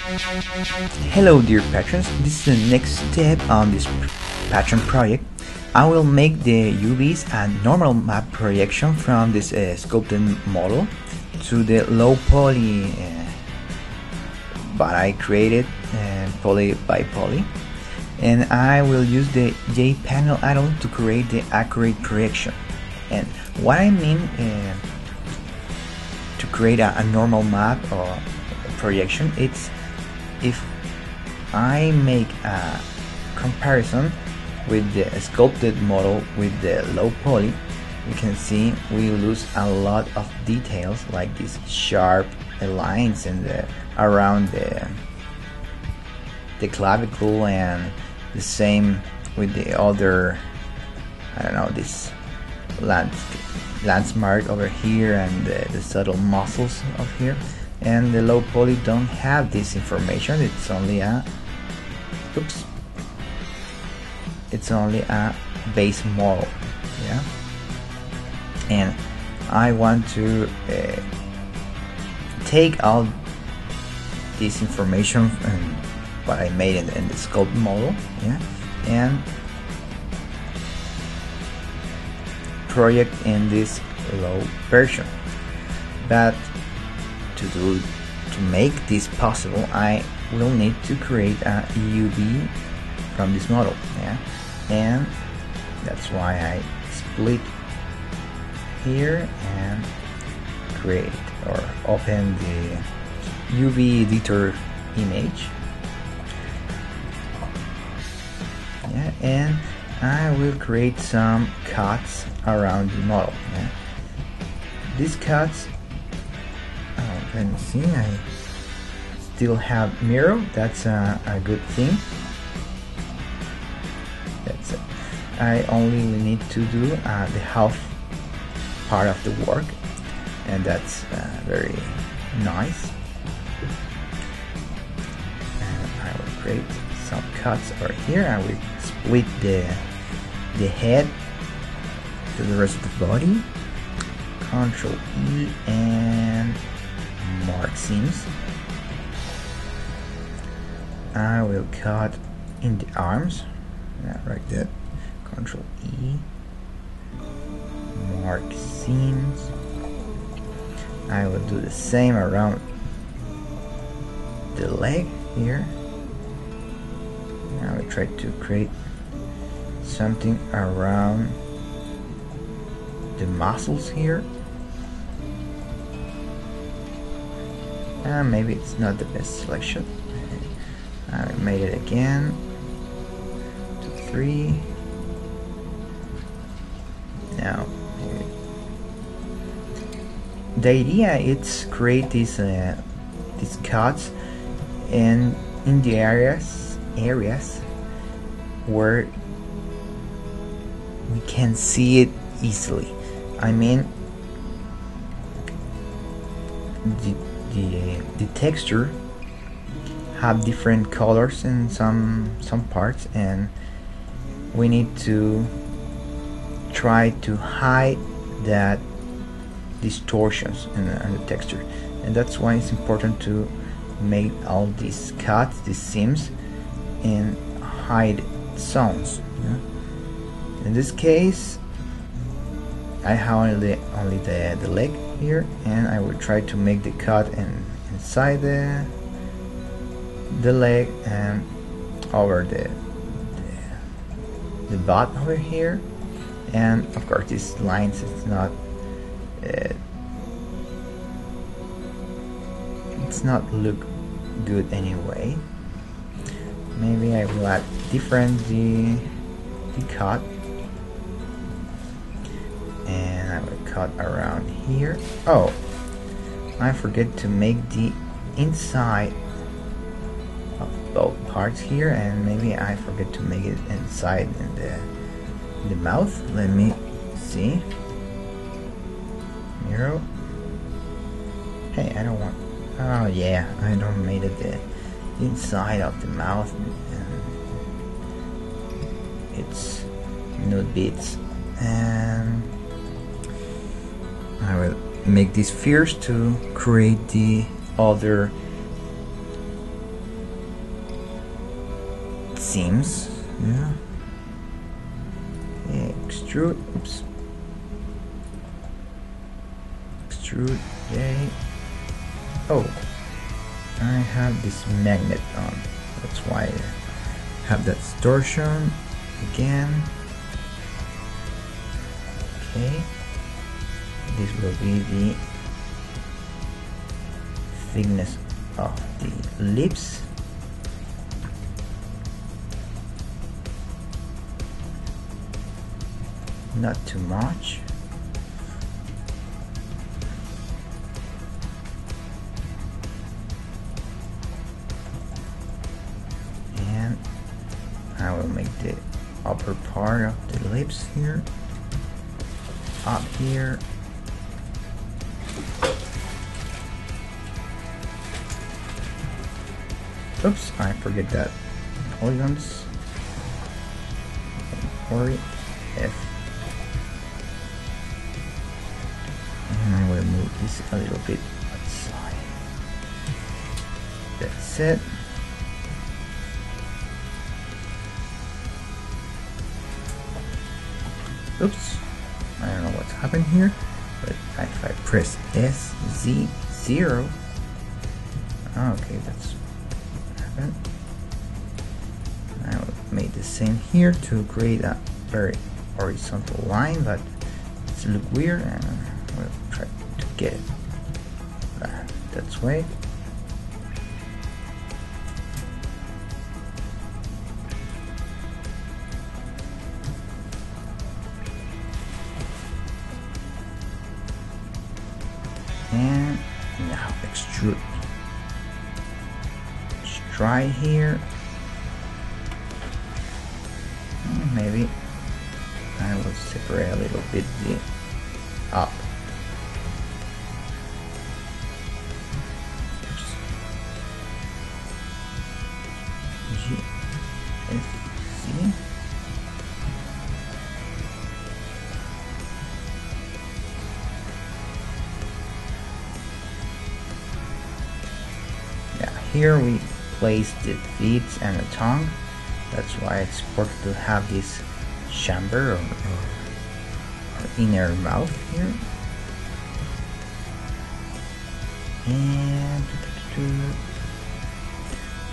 Hello dear patrons, this is the next step on this patron project. I will make the UVs a normal map projection from this sculpted model to the low poly but I created poly by poly, and I will use the YPanel Addon to create the accurate projection. And what I mean to create a normal map or projection, it's if I make a comparison with the sculpted model with the low poly, you can see we lose a lot of details like these sharp lines and around the clavicle, and the same with the other, I don't know, this lance mark over here and the subtle muscles of here. And the low poly don't have this information. It's only a it's only a base model, yeah. And I want to take all this information and what I made in the sculpt model, yeah, and project in this low version. But to make this possible, I will need to create a UV from this model, yeah, and that's why I split here and create or open the UV editor image, yeah, and I will create some cuts around the model, yeah. These cuts, let me see, I still have mirror, that's a good thing. That's it. I only need to do the half part of the work, and that's very nice. And I will create some cuts over here. I will split the head to the rest of the body. Control E and mark seams. I will cut in the arms, yeah, like that. Control E, mark seams. I will do the same around the leg here. I will try to create something around the muscles here. Maybe it's not the best selection. I made it again. 2, 3. Now, the idea is create these cuts and in the areas where we can see it easily. I mean, the texture have different colors in some parts, and we need to try to hide that distortions in the texture, and that's why it's important to make all these cuts, these seams, and hide zones, yeah? In this case I have only the leg here, and I will try to make the cut inside the leg and over the butt over here. And of course these lines, it's not look good anyway. Maybe I will add different the cut, and I will cut around here. Oh, I forget to make the inside of both parts here, and maybe I forget to make it inside in the mouth. Let me see. Mirror. Hey, I don't want. Oh yeah, I don't made it the inside of the mouth, and it's nude bits, and I will make this first to create the other seems. Yeah. Extrude. Oops. Extrude. Yay. Oh, I have this magnet on. That's why I have that distortion again. Okay. This will be the thickness of the lips. Not too much. And I will make the upper part of the lips here, up here. Oops, I forget that polygons. Or F. And I will move this a little bit outside. That's it. Oops, I don't know what's happened here, but if I press SZ0, okay, that's what happened. I will make the same here to create a very horizontal line, but it's look weird, and we'll try to get it that way. And now extrude. Let's try here. Maybe I will separate a little bit the up. GSC. Yeah, here we place the teeth and the tongue. That's why it's important to have this chamber or inner mouth here. And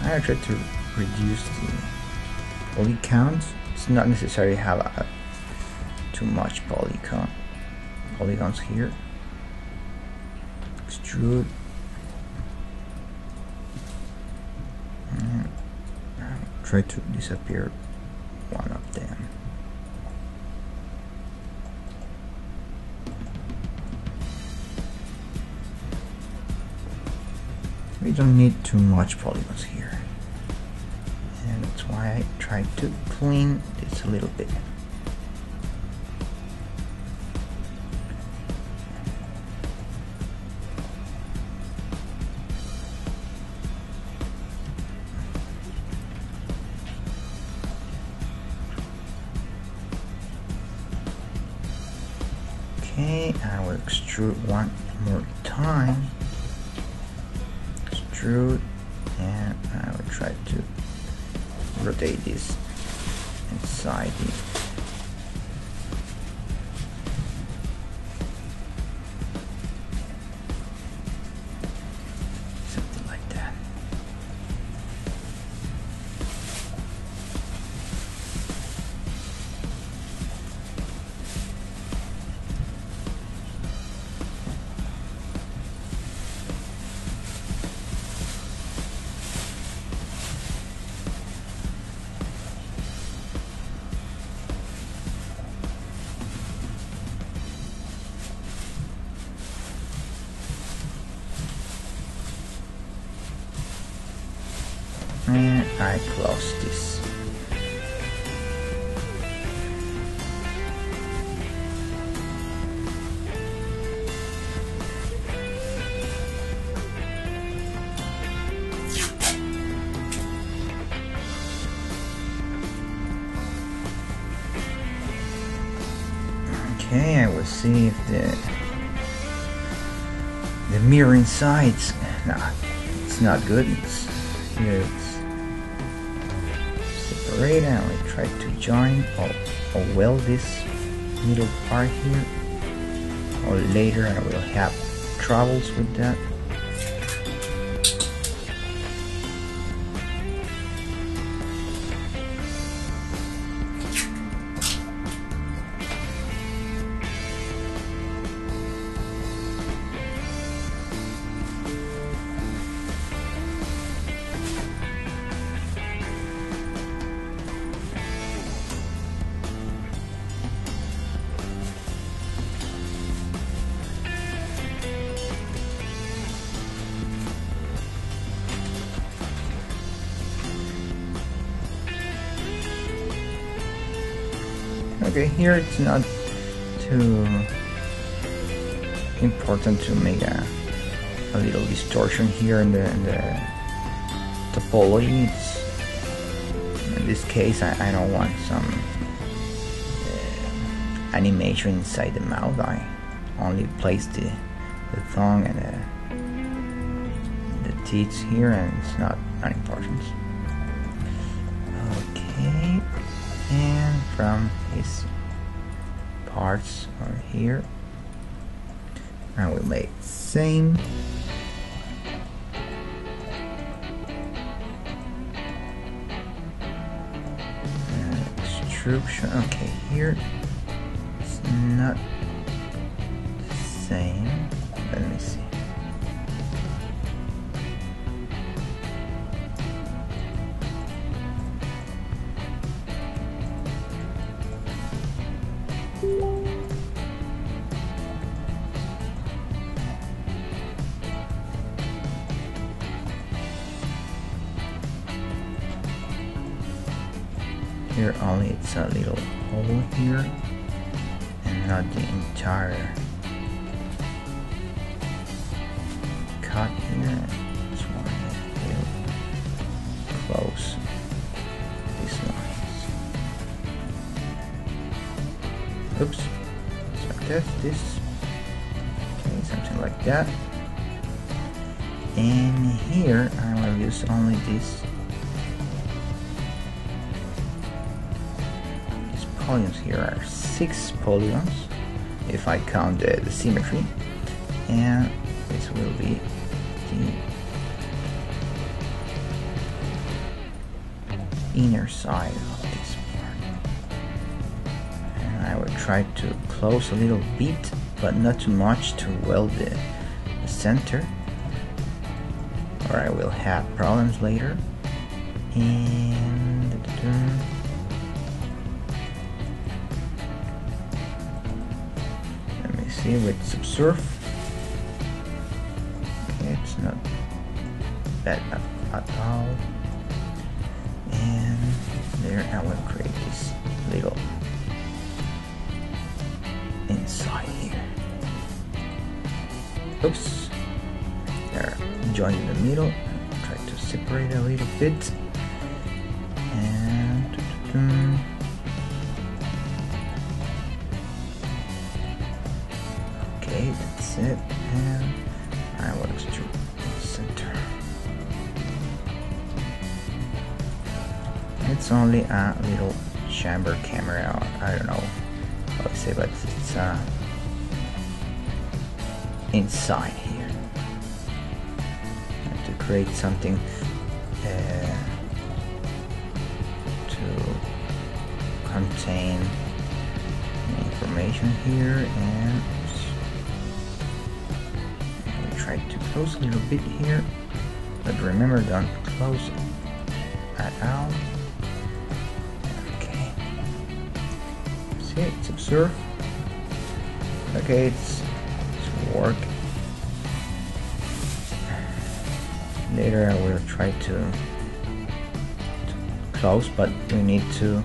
I try to reduce the poly count. It's not necessary to have too much polygons here. Extrude. And try to disappear one of them. We don't need too much polygons here, and that's why I try to clean this a little bit. Okay, I will extrude one more time. Extrude, and I will try to rotate this inside the something like that. And I close this. Okay, I will see if the mirror inside, nah, it's not good. It's here, it's separate and we try to join or weld this middle part here, or later I will have troubles with that. Okay, here it's not too important to make a little distortion here in the topology. In this case, I don't want some animation inside the mouth. I only place the tongue and the teeth here, and it's not important. Okay, and from his parts are here, I will make same. Extrusion. Okay, here it's not the same. Let me see. Here only it's a little hole here and not the entire cut here. Just want to close these lines. Oops, it's like this. Okay, something like that. And here I will use only this. Polygons here are 6 polygons if I count the symmetry, and this will be the inner side of this part. And I will try to close a little bit, but not too much to weld the center, or I will have problems later. And with subsurf, okay, it's not bad at all. And there I will create this little inside here. Oops, there, join in the middle, try to separate a little bit, and okay, that's it, and I will extrude the center. It's only a little chamber camera, I don't know how to say, but it's inside here. I have to create something to contain information here, and try to close a little bit here, but remember, don't close it at all. Okay, see, it's observed. Okay, it's work. Later I will try to close, but we need to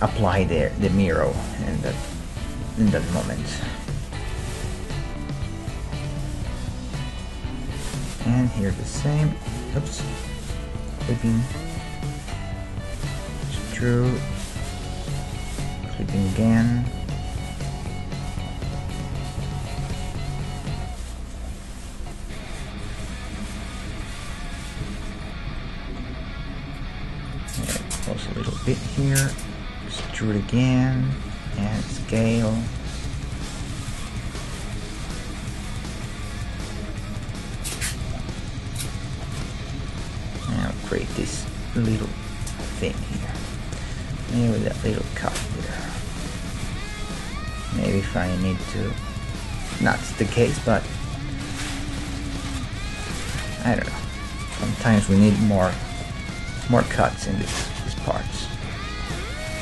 apply the mirror in that moment. And here the same. Oops. Clicking. Extrude. Clicking again. change a little bit here, extrude again, and scale. And I'll create this little thing here. Maybe that little cup there. Maybe if I need to, not the case, but I don't know. Sometimes we need more cuts in these parts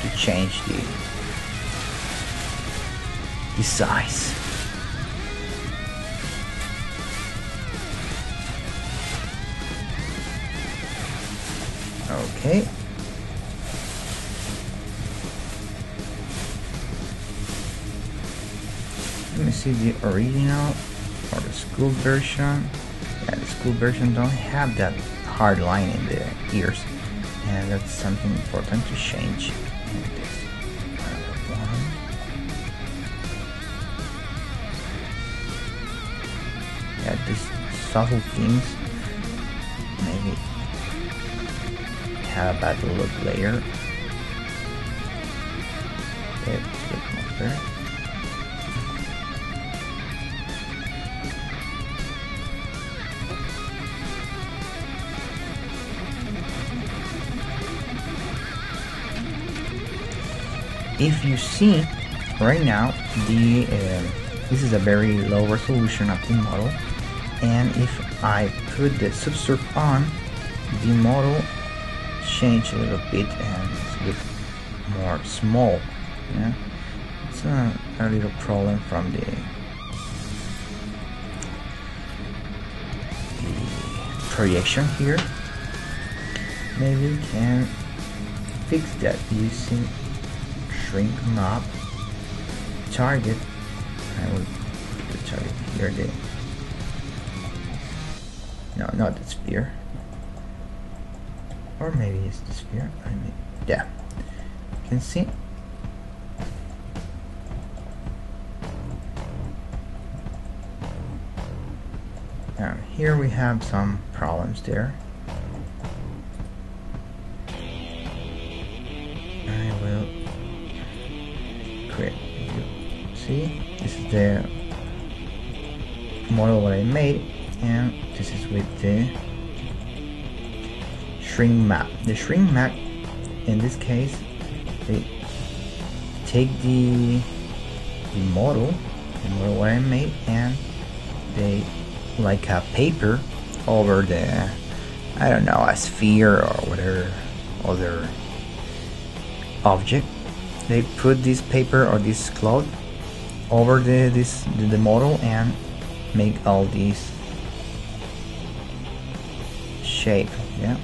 to change the size. Okay. Let me see the original or the school version. Yeah, the school version don't have that hard line in the ears, and that's something important to change in this one. Yeah, these subtle things maybe have a bad look later. Okay, it's a bit more better. If you see right now, this is a very low resolution of the model, and if I put the subsurf on, the model change a little bit and it's a bit more small. Yeah, it's a little problem from the projection here. Maybe we can fix that using shrink map target. I will put the target here. No, not the sphere. Or maybe it's the sphere. Yeah. You can see. Now here we have some problems there. I will create. See, this is the model what I made, and this is with the shrink map. The shrink map, in this case, they take the model what I made, and they like a paper over the, I don't know, a sphere or whatever other object. They put this paper or this cloth over the model and make all these shape. Yeah,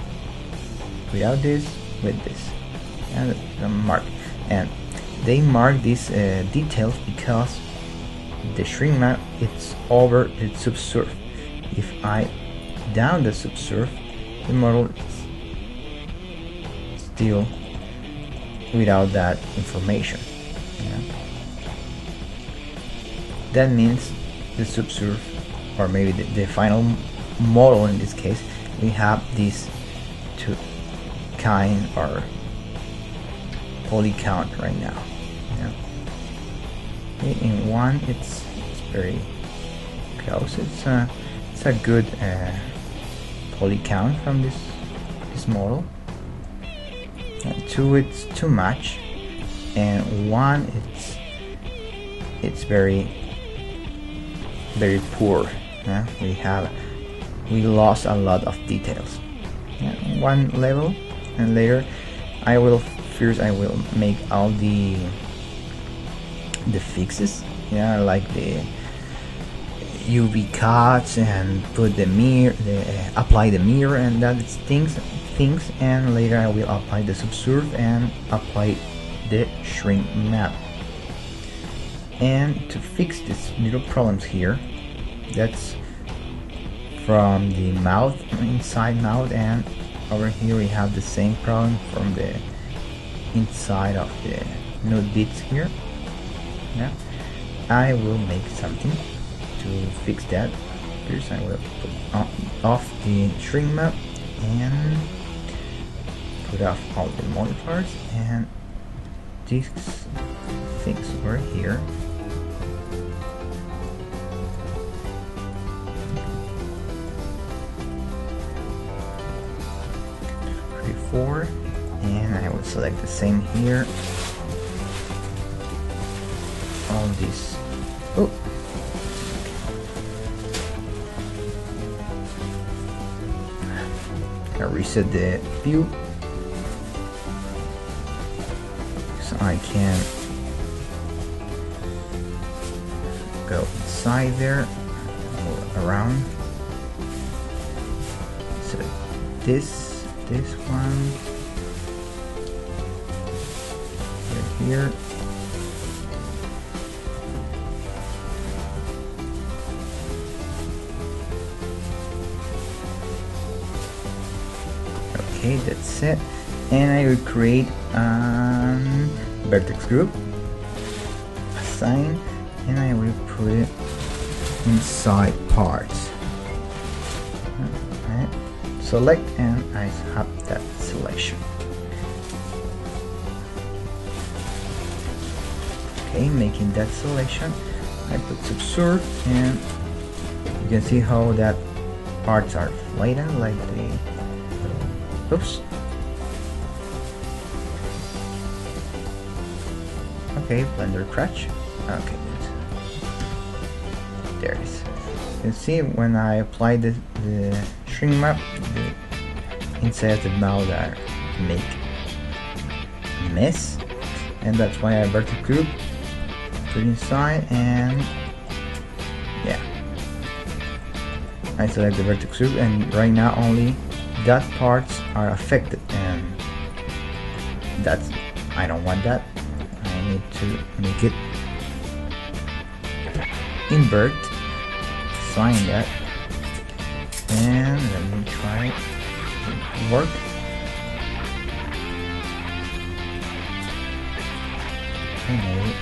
without this, with this, and mark. And they mark these details because the shrink map it's over the subsurf. If I down the subsurf, the model is still without that information. Yeah. That means the subsurf, or maybe the final model in this case, we have these two kind or poly count right now. Yeah. Okay, in one it's very close. It's a good poly count from this model. And two, it's too much, and one, it's very poor. Yeah? We lost a lot of details. Yeah? One level, and later I will make all the fixes. Yeah, like the UV cuts and put the mirror, apply the mirror and that things, and later I will apply the subsurf and apply the shrink map. And to fix these little problems here, that's from the mouth, inside mouth, and over here we have the same problem from the inside of the node bits here. Yeah, I will make something to fix that. First I will put off the shrink map and put off all the modifiers, and these things over here. Four, and I will select the same here. All these. Oh, I reset the view so I can go inside there or around. So this one here. Okay, that's it. And I will create a vertex group, assign, and I will put it inside parts. Alright. Select, and I have that selection. Okay, making that selection, I put subsurf, and you can see how that parts are flattened, like the oops. Okay, Blender crash. Okay, there it is. You can see when I apply the shrink map, the inside of the mouth are make a mess, and that's why I vertex group, put inside, and yeah, I select the vertex group, and right now only that parts are affected, and that's, I don't want that. I need to make it invert, assign that, and let me try it to work. Okay,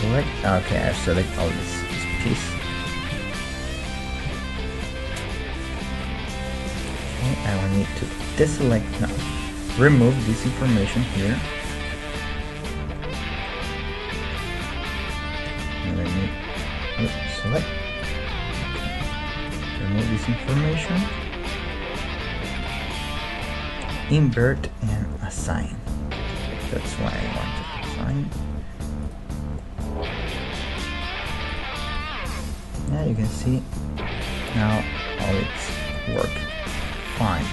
select, okay, I select all this piece. I will need to deselect, no, remove this information here. And let me select, remove this information, invert, and assign. That's why I want to assign. Yeah, you can see now all its work fine.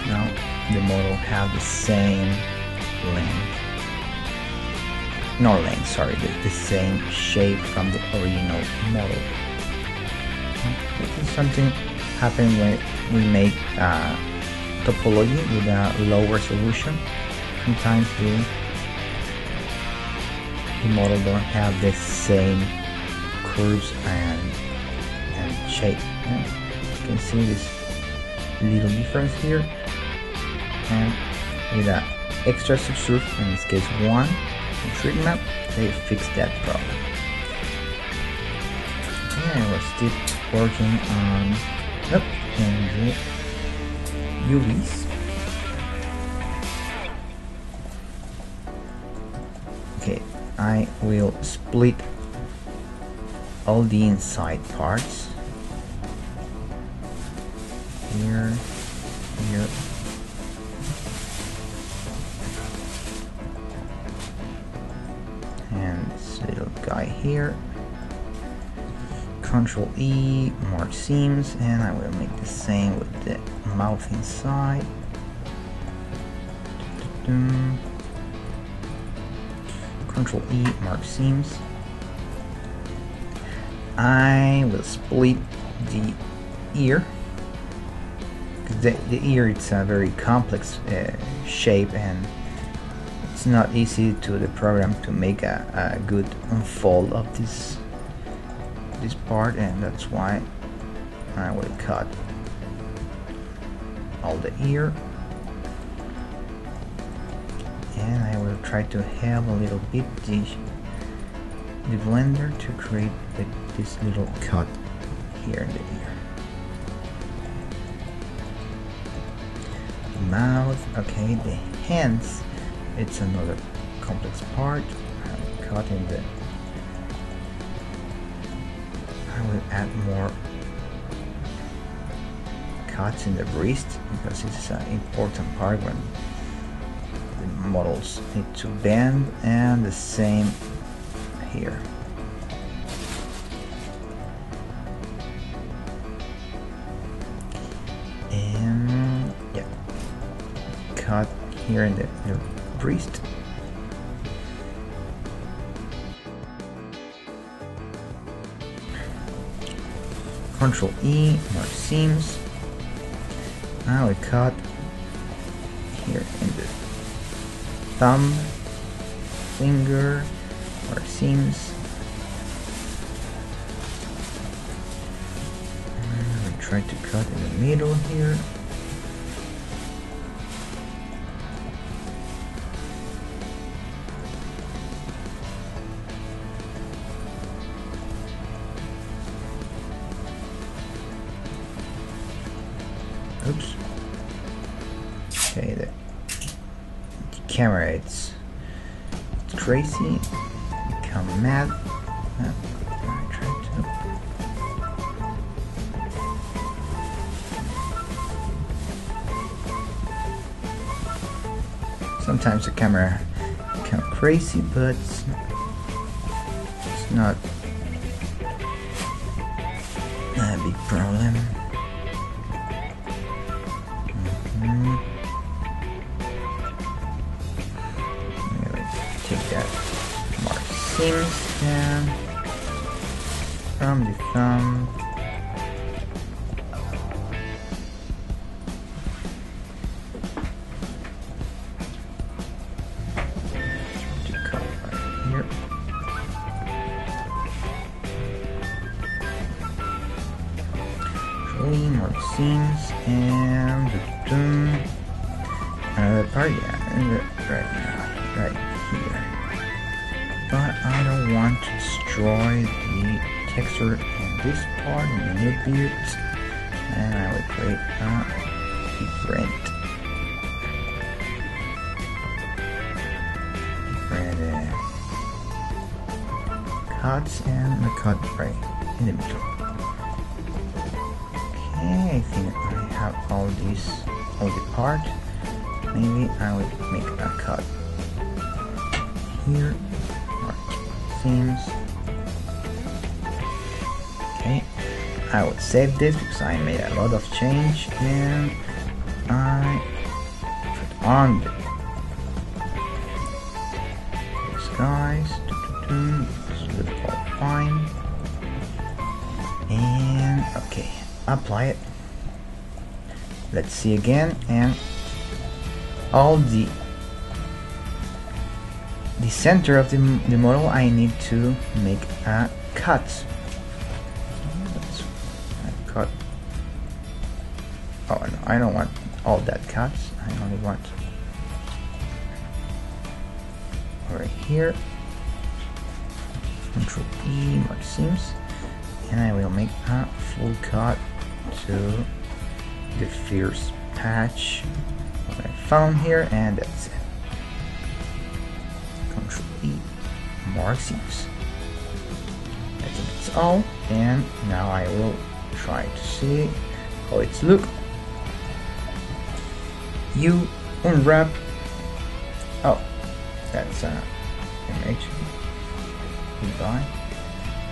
Now the model have the same length, no length, sorry, the same shape from the original model. This is something happen when we make topology with a low resolution. Sometimes the model don't have the same curves and shape. You can see this little difference here, and with an extra subsurf, in this case 1 in shrink map, they fix that problem. And we're still working on and the UVs. Okay, I will split all the inside parts here, here, and this little guy here. Control E, mark seams, and I will make the same with the mouth inside. Control E, mark seams. I will split the ear. The ear, it's a very complex shape, and it's not easy to the program to make a good unfold of this part, and that's why I will cut all the ear, and I will try to help a little bit the blender to create this little cut here in the ear. The mouth, okay, the hands, it's another complex part. I'm cutting the, I will add more cuts in the wrist because it's an important part when the models need to bend, and the same here. And yeah, cut here in the wrist. Control E, more seams. Now we cut here in the thumb, finger, or seams. And we try to cut in the middle here. Oops. Okay, the camera, it's crazy. Become mad. I try to. Sometimes the camera become crazy, but it's not a big problem. Take that mark seams down from the thumb to cut right here. Showing more seams and another part, yeah, right now, right here. But I don't want to destroy the texture in this part, in the new beard, and I will create different cuts, and a cut right in the middle. Okay, I think I have all the part. Maybe I will make a cut here, mark seams. Okay, I will save this because I made a lot of change, and I put on these guys. This looks all fine. And okay, apply it. Let's see again, and all the center of the model I need to make a cut. Let's cut. Oh no, I don't want all that cuts. I only want right here. Control E, mark seams, and I will make a full cut to the first patch I found here, and that's it. Control E, mark seams. I think that's all, and now I will try to see how it's look. You unwrap. Oh, that's an image. Goodbye.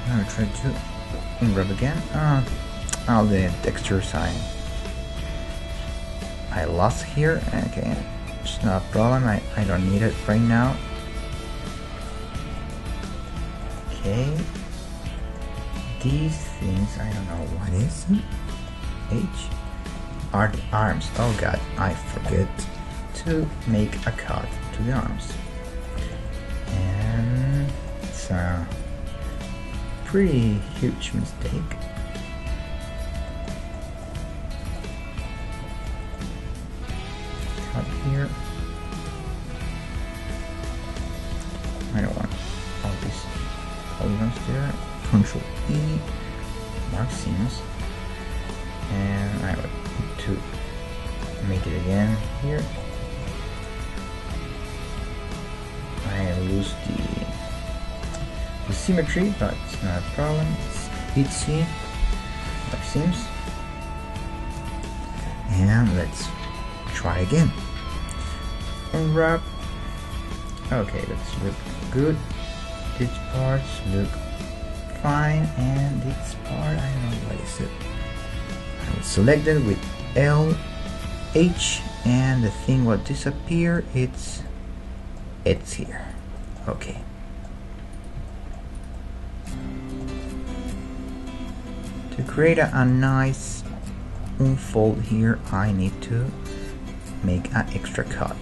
Now I try to unwrap again. All the textures I lost here. Okay, it's not a problem. I don't need it right now. Okay, these things, I don't know what is it. H are the arms. Oh god, I forget to make a cut to the arms, and it's a pretty huge mistake. Cut here. I don't want all these polygons there. Control E, mark seams, and I would need to make it again here. I lose the symmetry, but it's not a problem. It's easy, mark seams, and let's try again. Unwrap. Okay, that's look good. These parts look fine, and this part, I don't know what is it. I will select it with L, H, and the thing will disappear. It's here. Okay. To create a nice unfold here, I need to make an extra cut.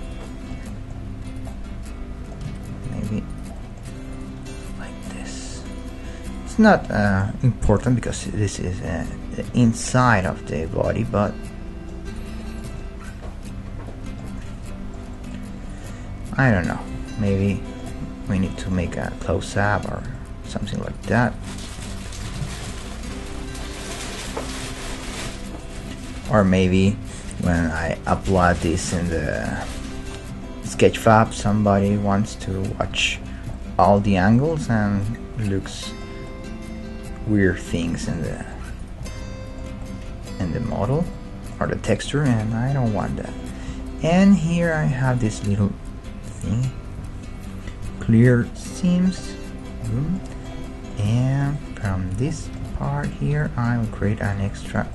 Maybe like this. It's not important because this is the inside of the body, but I don't know. Maybe we need to make a close-up or something like that. Or maybe when I upload this in the Sketchfab, somebody wants to watch all the angles and looks weird things in the model or the texture, and I don't want that. And here I have this little thing, clear seams, and from this part here I will create an extra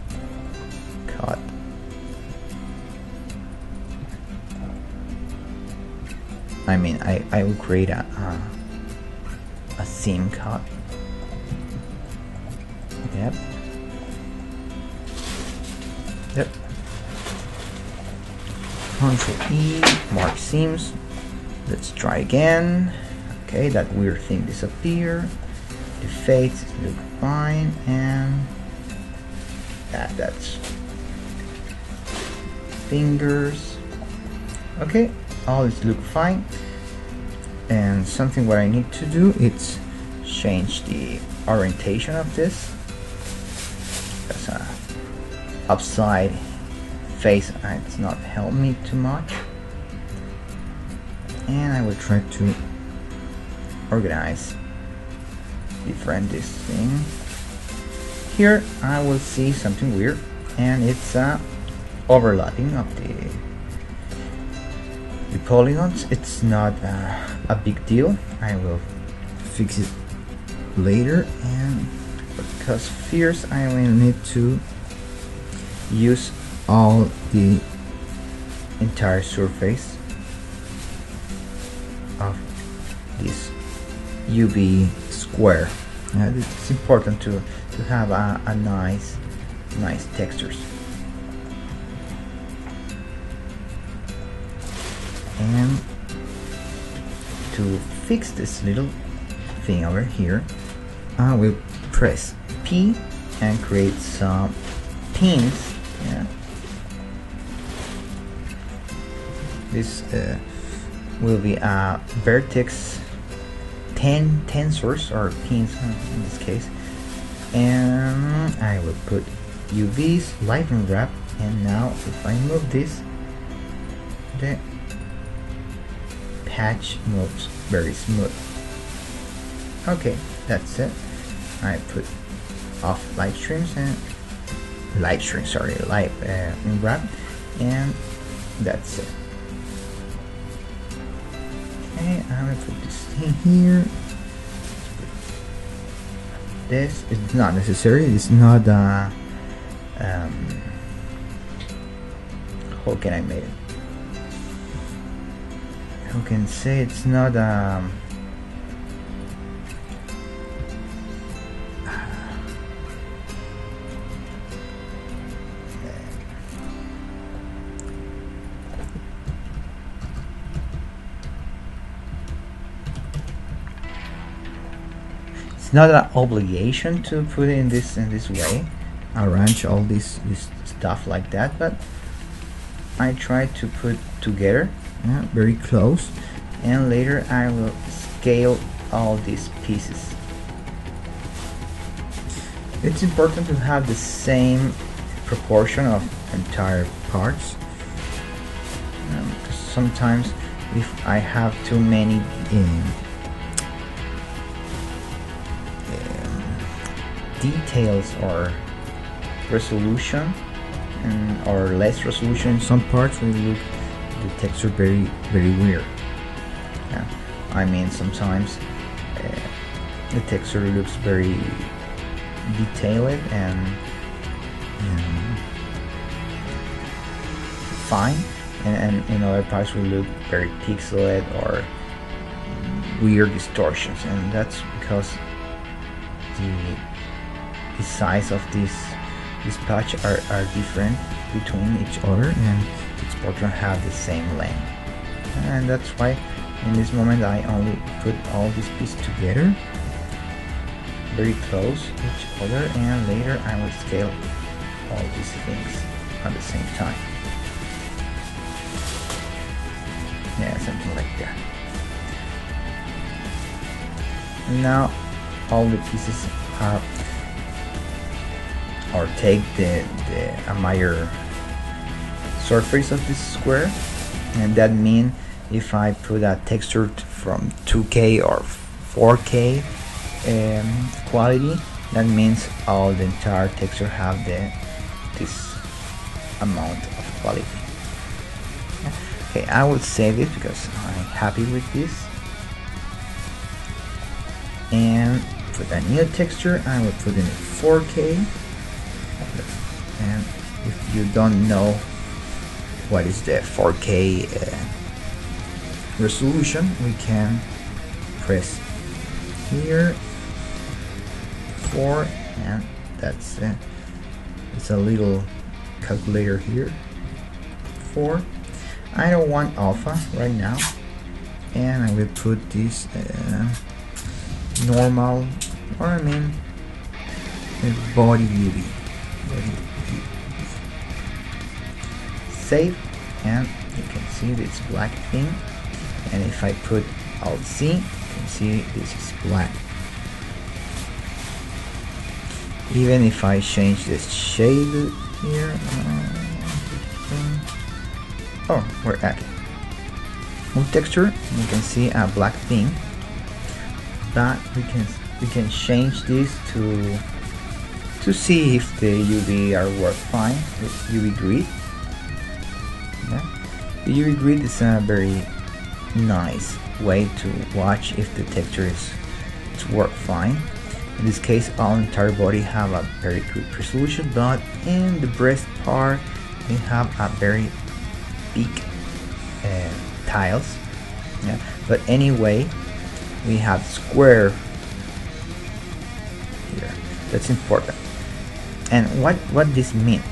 cut. I mean, I will create a seam cut. Yep. Ctrl E, mark seams. Let's try again. Okay, that weird thing disappear. The face look fine, and that's fingers. Okay, all this look fine. And something what I need to do is change the orientation of this. That's a upside face, it's not help me too much. And I will try to organize different this thing. Here I will see something weird, and it's overlapping of the polygons. It's not a big deal. I will fix it later, and because first I will need to use all the entire surface of this UV square. It's important to have a nice textures. And to fix this little thing over here, I will press P and create some pins. Yeah. This will be a vertex tensors or pins in this case, and I will put UVs, light and wrap, and now if I move this, the patch moves very smooth. Okay, that's it. I put off light wrap, and that's it. Okay, I'm gonna put this thing here. This is not necessary. It's not how can I make it? Who can say it's not it's not an obligation to put it in this way, arrange all this stuff like that, but I try to put together very close, and later I will scale all these pieces. It's important to have the same proportion of entire parts. Sometimes if I have too many details or resolution or less resolution in some parts, will look the texture very weird. Yeah. I mean, sometimes the texture looks very detailed and fine, and in other parts will look very pixelated or weird distortions, and that's because the size of this patch are different between each other, and each portrait have the same length, and that's why in this moment I only put all these pieces together very close to each other, and later I will scale all these things at the same time. Yeah, something like that. Now all the pieces are, or take the major surface of this square, and that means if I put a texture from 2K or 4K quality, that means all the entire texture have this amount of quality. Okay, I will save it because I'm happy with this, and for the new texture I will put in 4K. And if you don't know what is the 4K resolution, we can press here 4, and that's it's a little calculator here. 4. I don't want alpha right now, and I will put this normal, or I mean body beauty. Save, and you can see this black thing, and if I put Alt C, you can see this is black. Even if I change this shade here, oh, we're at move texture, you can see a black thing, but we can change this to see if the UV are work fine with UV grid. Yeah. The UV grid is a very nice way to watch if the texture is work fine. In this case, our entire body have a very good resolution, but in the breast part we have a very big tiles. Yeah. But anyway, we have square here. That's important. And what this means?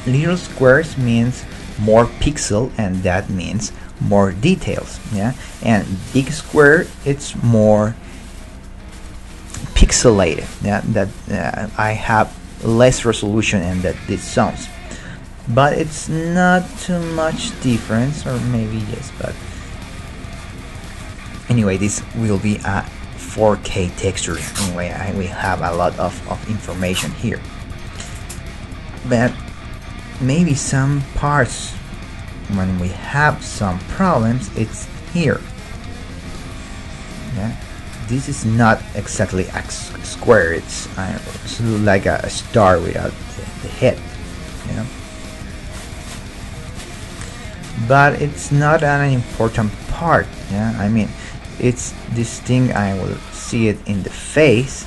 Little squares means more pixel, and that means more details. Yeah, and big square, it's more pixelated. Yeah, that I have less resolution and that this sounds, but it's not too much difference, or maybe yes, but anyway, this will be a 4K texture. Anyway, we have a lot of information here, but maybe some parts, when we have some problems, it's here. Yeah, this is not exactly a square, it's like a star without the head, you know. But it's not an important part. Yeah, I mean, it's this thing, I will see it in the face,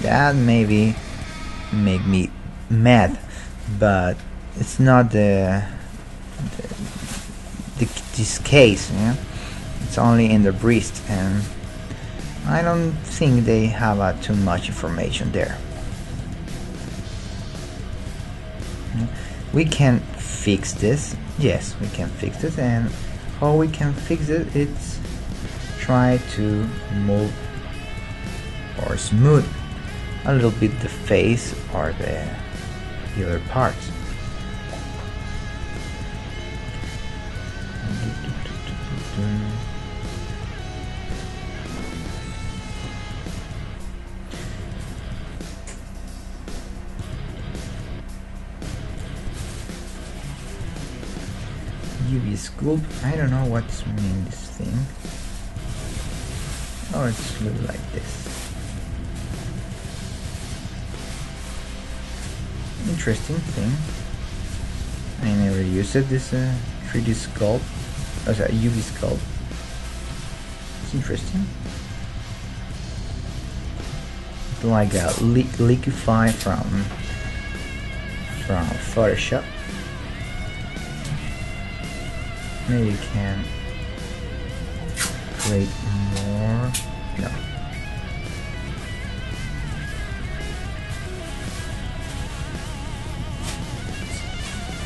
that maybe make me mad, but it's not this case. Yeah, it's only in the wrist, and I don't think they have too much information there. We can fix this. Yes, we can fix it, and how we can fix it? It's try to move or smooth a little bit the face or the other parts. UV sculpt. I don't know what's mean this thing. Oh, it's look like this. Interesting thing. I never used it. This 3D sculpt, sorry, UV sculpt. It's interesting. It's like a liquify from Photoshop. Maybe you can create more. No.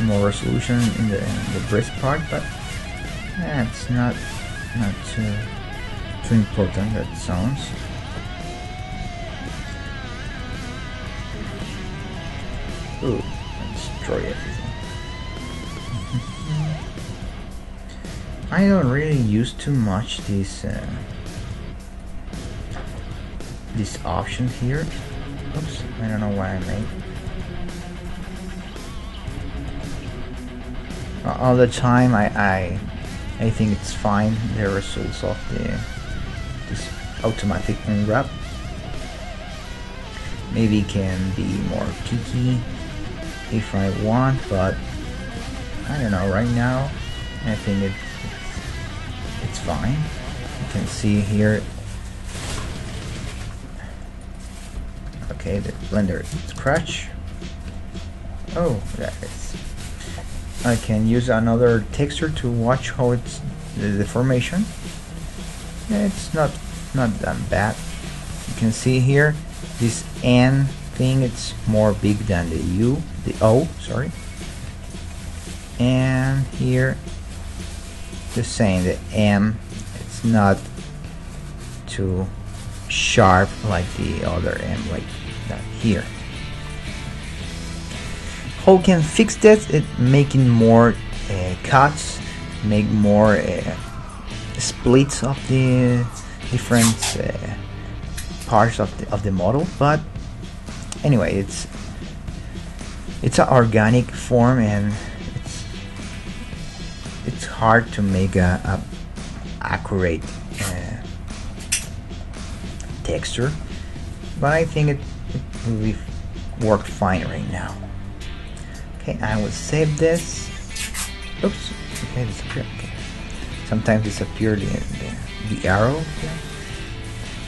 More resolution in the breast part, but yeah, it's not too important. That sounds. Ooh, destroy everything. I don't really use too much these options here. Oops, I don't know what I made. All the time I think it's fine, the results of this automatic unwrap. Maybe it can be more picky if I want, but I don't know, right now I think it's fine. You can see here, okay, the blender scratch. Oh, that is. I can use another texture to watch how it's the deformation. Yeah, it's not that bad. You can see here this N thing, it's more big than the O, sorry. And here the same, the M, it's not too sharp like the other M, like that here. How can fix that? It making more cuts, make more splits of the different parts of the model. But anyway, it's an organic form, and it's hard to make a accurate texture. But I think it will work fine right now. Okay, I will save this. Oops. Okay, disappear. Okay. Sometimes disappear the arrow here.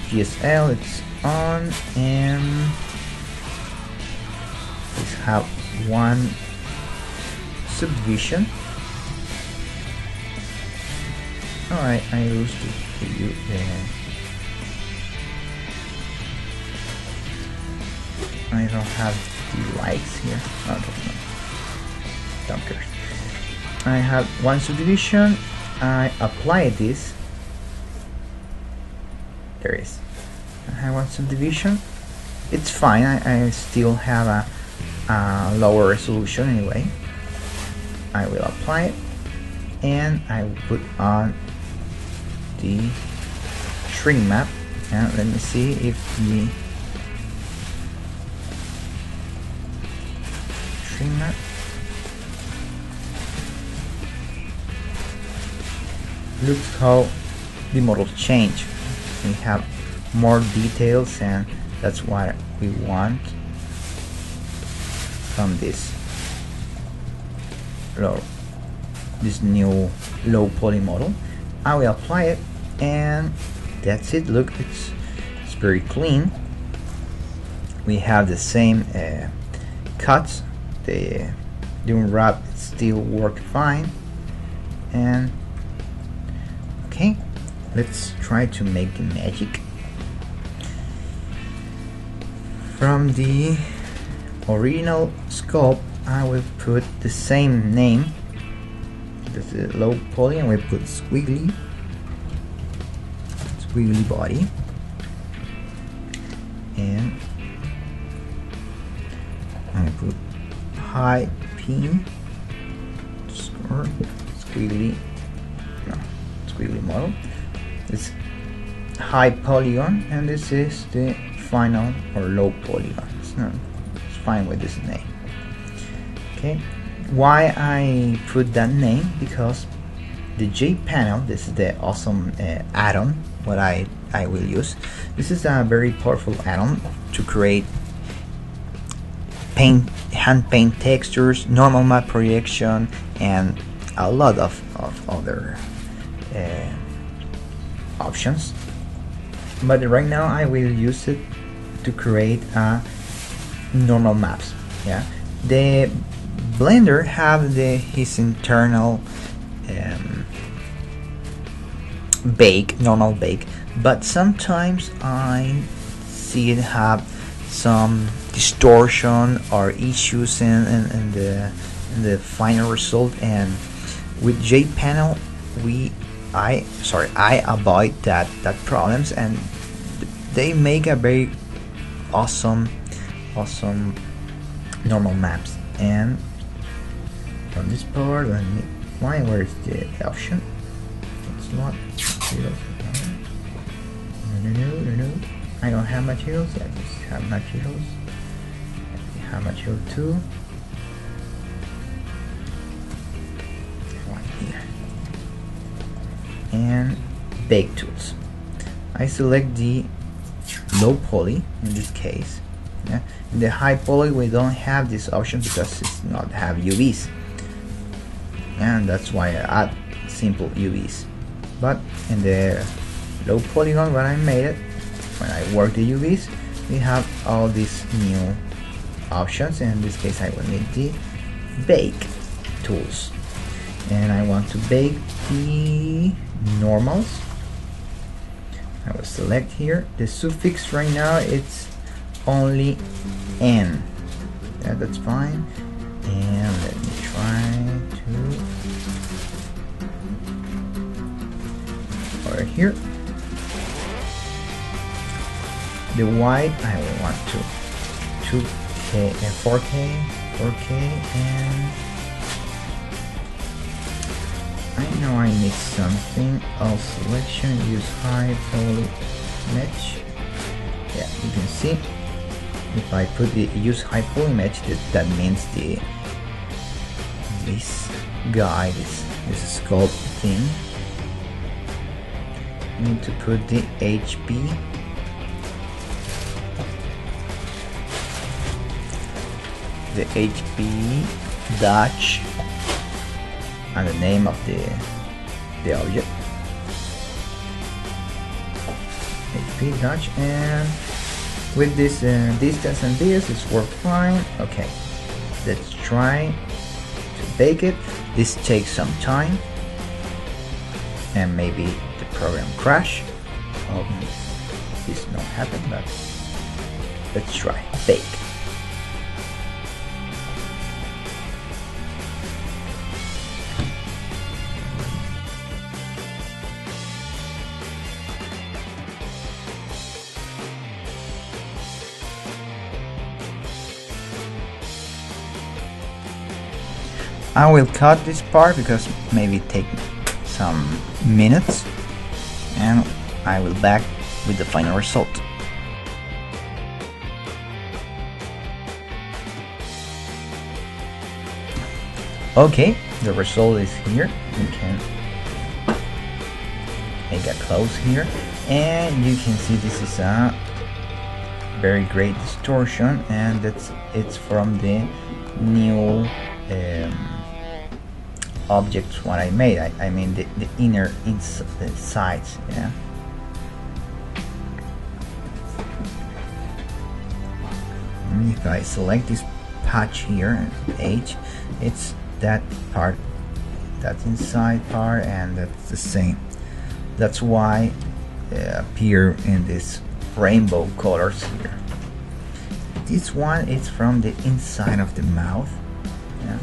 GSL, it's on, and let's have one subdivision. Alright, I lose the I don't have the lights here. Oh, that's not. Don't care. I have one subdivision. I apply this. There is. I have one subdivision. It's fine. I still have a lower resolution anyway. I will apply it, and I will put on the shrink map. And let me see if the shrink map. Look how the models change. We have more details, and that's what we want from this new low poly model. I will apply it, and that's it. Look, it's very clean. We have the same cuts. The unwrap still work fine, and okay, let's try to make the magic. From the original sculpt, I will put the same name, the low poly, and we put Squigly body, and I put high P or Squigly model. It's high polygon, and this is the final or low polygon. It's fine with this name. Okay, why I put that name? Because the YPanel, this is the awesome add-on what I will use. This is a very powerful add-on to create hand paint textures, normal map projection, and a lot of other options. But right now I will use it to create normal maps. Yeah, the Blender have his internal normal bake, but sometimes I see it have some distortion or issues in the final result, and with YPanel I avoid that problems, and they make a very awesome normal maps. And from this part, where is the option? It's not materials. No. I don't have materials. I just have materials. I have material 2. One here. And bake tools. I select the low poly in this case. Yeah. In the high poly we don't have this option because it's not have UVs, and that's why I add simple UVs. But in the low polygon, when I made it, when I work the UVs, we have all these new options. And in this case I will need the bake tools, and I want to bake the normals. I will select here. The suffix right now it's only N. Yeah, that's fine. And let me try to over here. The white I will want to 2K and 4K, and I know I missed something. All selection, use high poly match. Yeah, you can see. If I put the use high poly match, that means this guy, this sculpt thing. I need to put the HP. The HP dash and the name of the object. HP dash, and with this distance and this is work fine. Okay, let's try to bake it. This takes some time, and maybe the program crash. This not happen, but let's try bake. I will cut this part because maybe it take some minutes, and I will back with the final result. Okay, the result is here. You can make a close here, and you can see this is a very great distortion, and it's from the new objects what I made. I mean the inner sides. Yeah. If I select this patch here, H, it's that part, that's inside part, and that's the same. That's why appear in this rainbow colors here. This one is from the inside of the mouth. Yeah.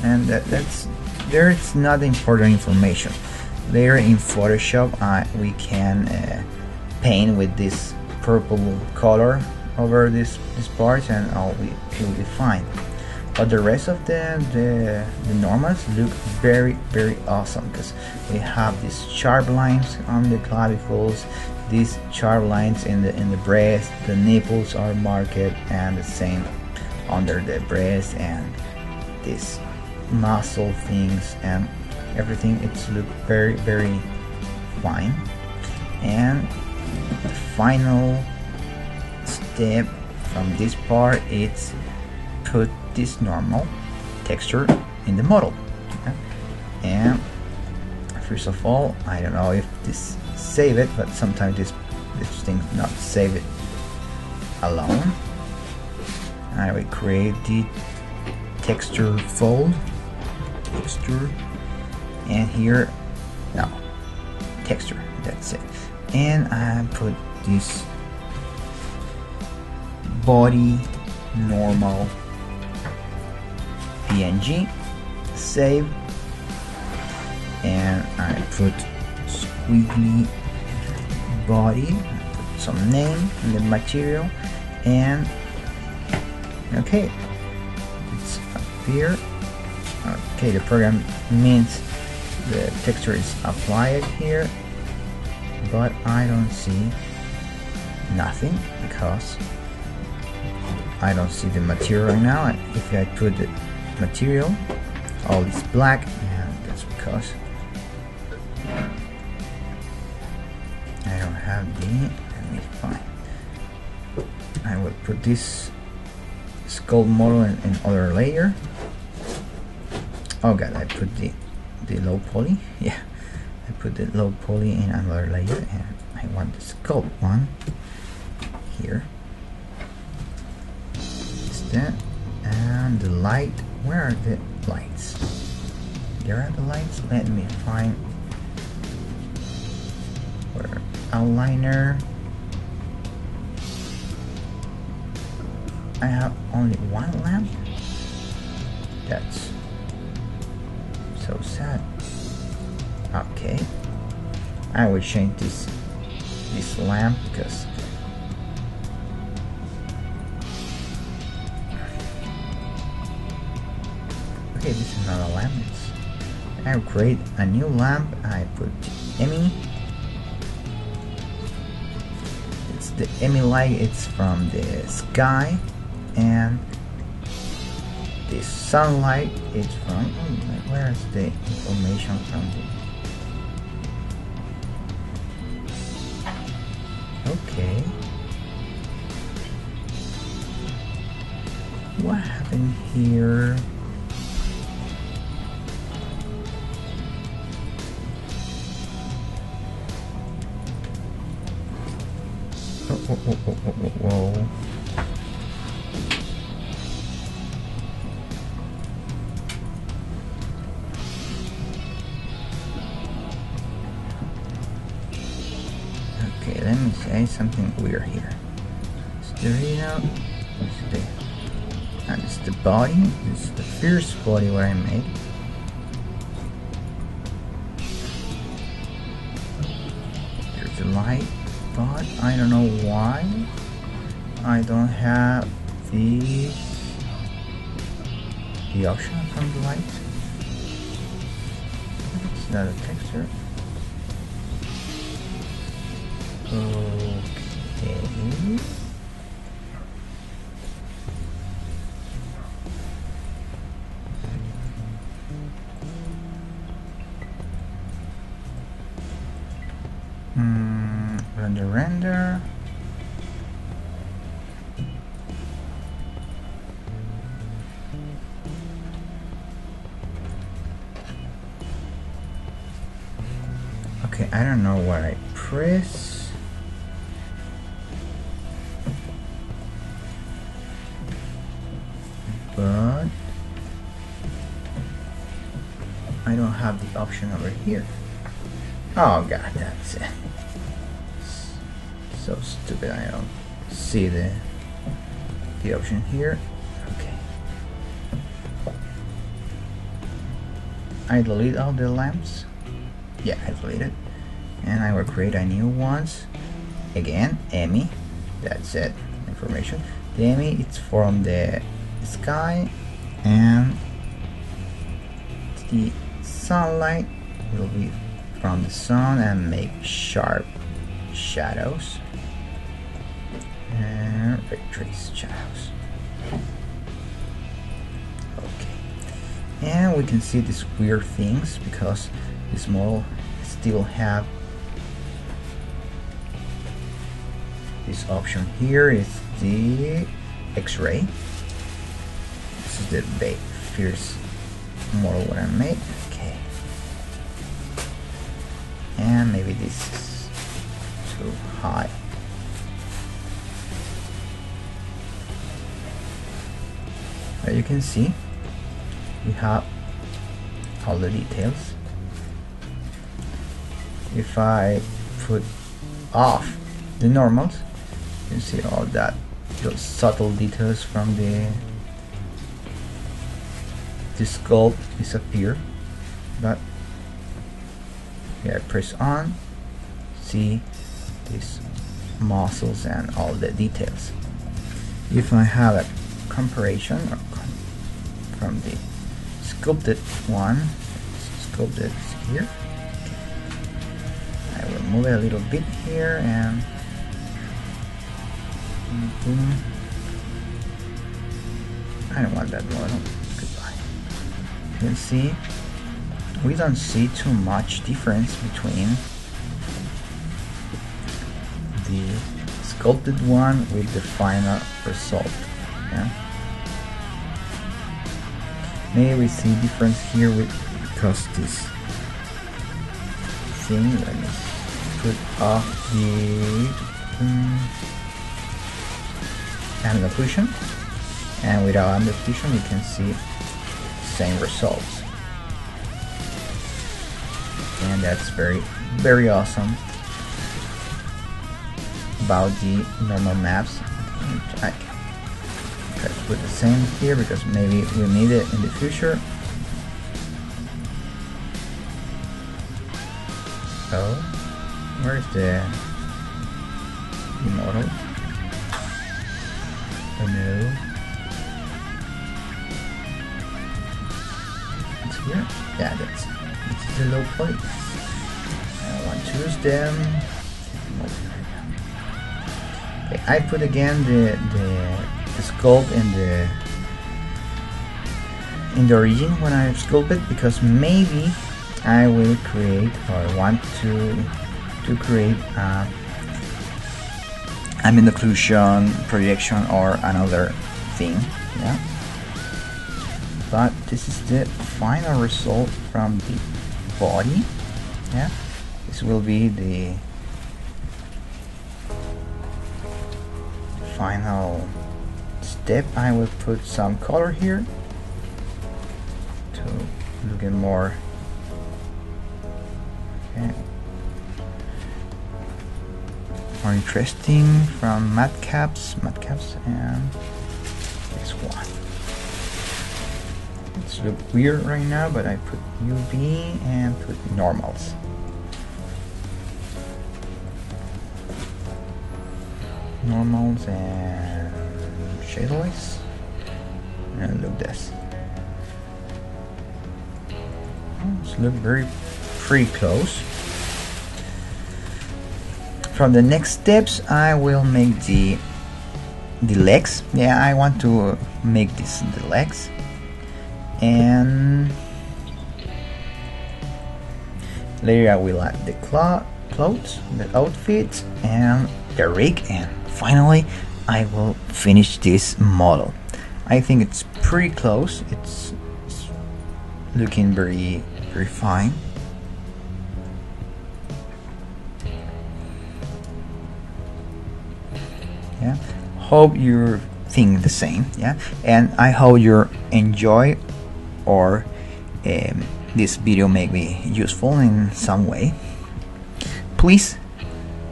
And there it's not important information. There in Photoshop we can paint with this purple color over this part, and it will be fine. But the rest of the normals look very awesome, because we have these sharp lines on the clavicles, these sharp lines in the breast, the nipples are marked, and the same under the breast, and these muscle things, and everything it's look very fine. And the final step from this part is put this normal texture in the model. Okay? And first of all, I don't know if this save it, but sometimes this thing not save it alone. I will create the texture fold, texture, and here no texture, that's it. And I put this body normal PNG, save, and I put squiggly body, put some name in the material, and okay, it's up here. Okay, the program means the texture is applied here, but I don't see nothing because I don't see the material right now. And if I put the material, all is black, and that's because I don't have the. Let me find. I will put this skull model in other layer. Oh god, I put the low poly. Yeah, I put the low poly in another layer, and I want the skull one here. Is that, and the light. Where are the lights? There are the lights. Let me find where outliner. I have only one lamp. That's so sad. Okay, I will change this lamp because okay, this is not a lamp. I will create a new lamp. I put Emmy. It's the Emmy light. It's from the sky, and the sunlight is from. Where is the information from? Okay. What happened here? Whoa. Okay, let me say something weird here. It's the Reno, and it's the body. This is the first body what I made. There's the light, but I don't know why I don't have the option from the light. It's not a texture. Okay. Render. Okay, I don't know what I press. But I don't have the option over here. Oh god, that's it. So stupid, I don't see the option here. Okay. I delete all the lamps. Yeah, I deleted. And I will create a new ones. Again, Emmy. That's it. Information. The Emmy, it's from the sky, and the sunlight will be from the sun and make sharp shadows and ray trace shadows. Okay, and and we can see these weird things because this model still have this option here. Is the X-ray. This is the first model what I made. Okay, and maybe this is too high. As you can see, we have all the details. If I put off the normals, you see all that, those subtle details from the sculpt disappear. But here I press on, see these muscles and all the details. If I have a comparison from the sculpted one, sculpted here, I will move it a little bit here and boom. I don't want that model. Goodbye. You can see we don't see too much difference between the sculpted one with the final result. Yeah. Maybe we see difference here because this thing. Let me put off the ambient occlusion, and without ambient occlusion we can see same results, and that's very awesome about the normal maps. Let's put the same here because maybe we need it in the future. So where's the model? Oh no. It's here? Yeah, it's the low point. I want to choose them. Okay, I put again the sculpt in the origin when I sculpt it, because maybe I will create or want to create ambient occlusion, projection, or another thing. Yeah. But this is the final result from the body. Yeah. This will be the final step. I will put some color here to look at more. Okay. More interesting from matte caps, and this one. It's look weird right now, but I put UV and put normals. Normals and shadows, and look this. It's look pretty close. From the next steps, I will make the legs. Yeah, I want to make the legs, and later I will add the clothes, the outfit, and the rig, and finally I will finish this model. I think it's pretty close. It's looking very fine. Yeah, hope you think the same. Yeah, and I hope you enjoy, or this video may be useful in some way. Please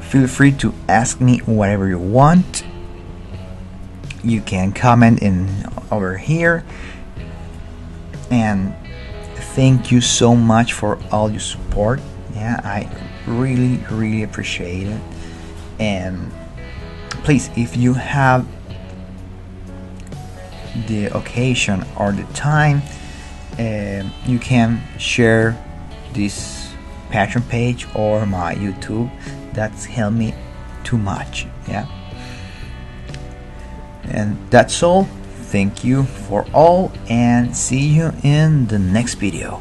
feel free to ask me whatever you want. You can comment over here, and thank you so much for all your support. Yeah, I really appreciate it. And please, if you have the occasion or the time, you can share this Patreon page or my YouTube. That's helped me too much. Yeah, and that's all. Thank you for all and see you in the next video.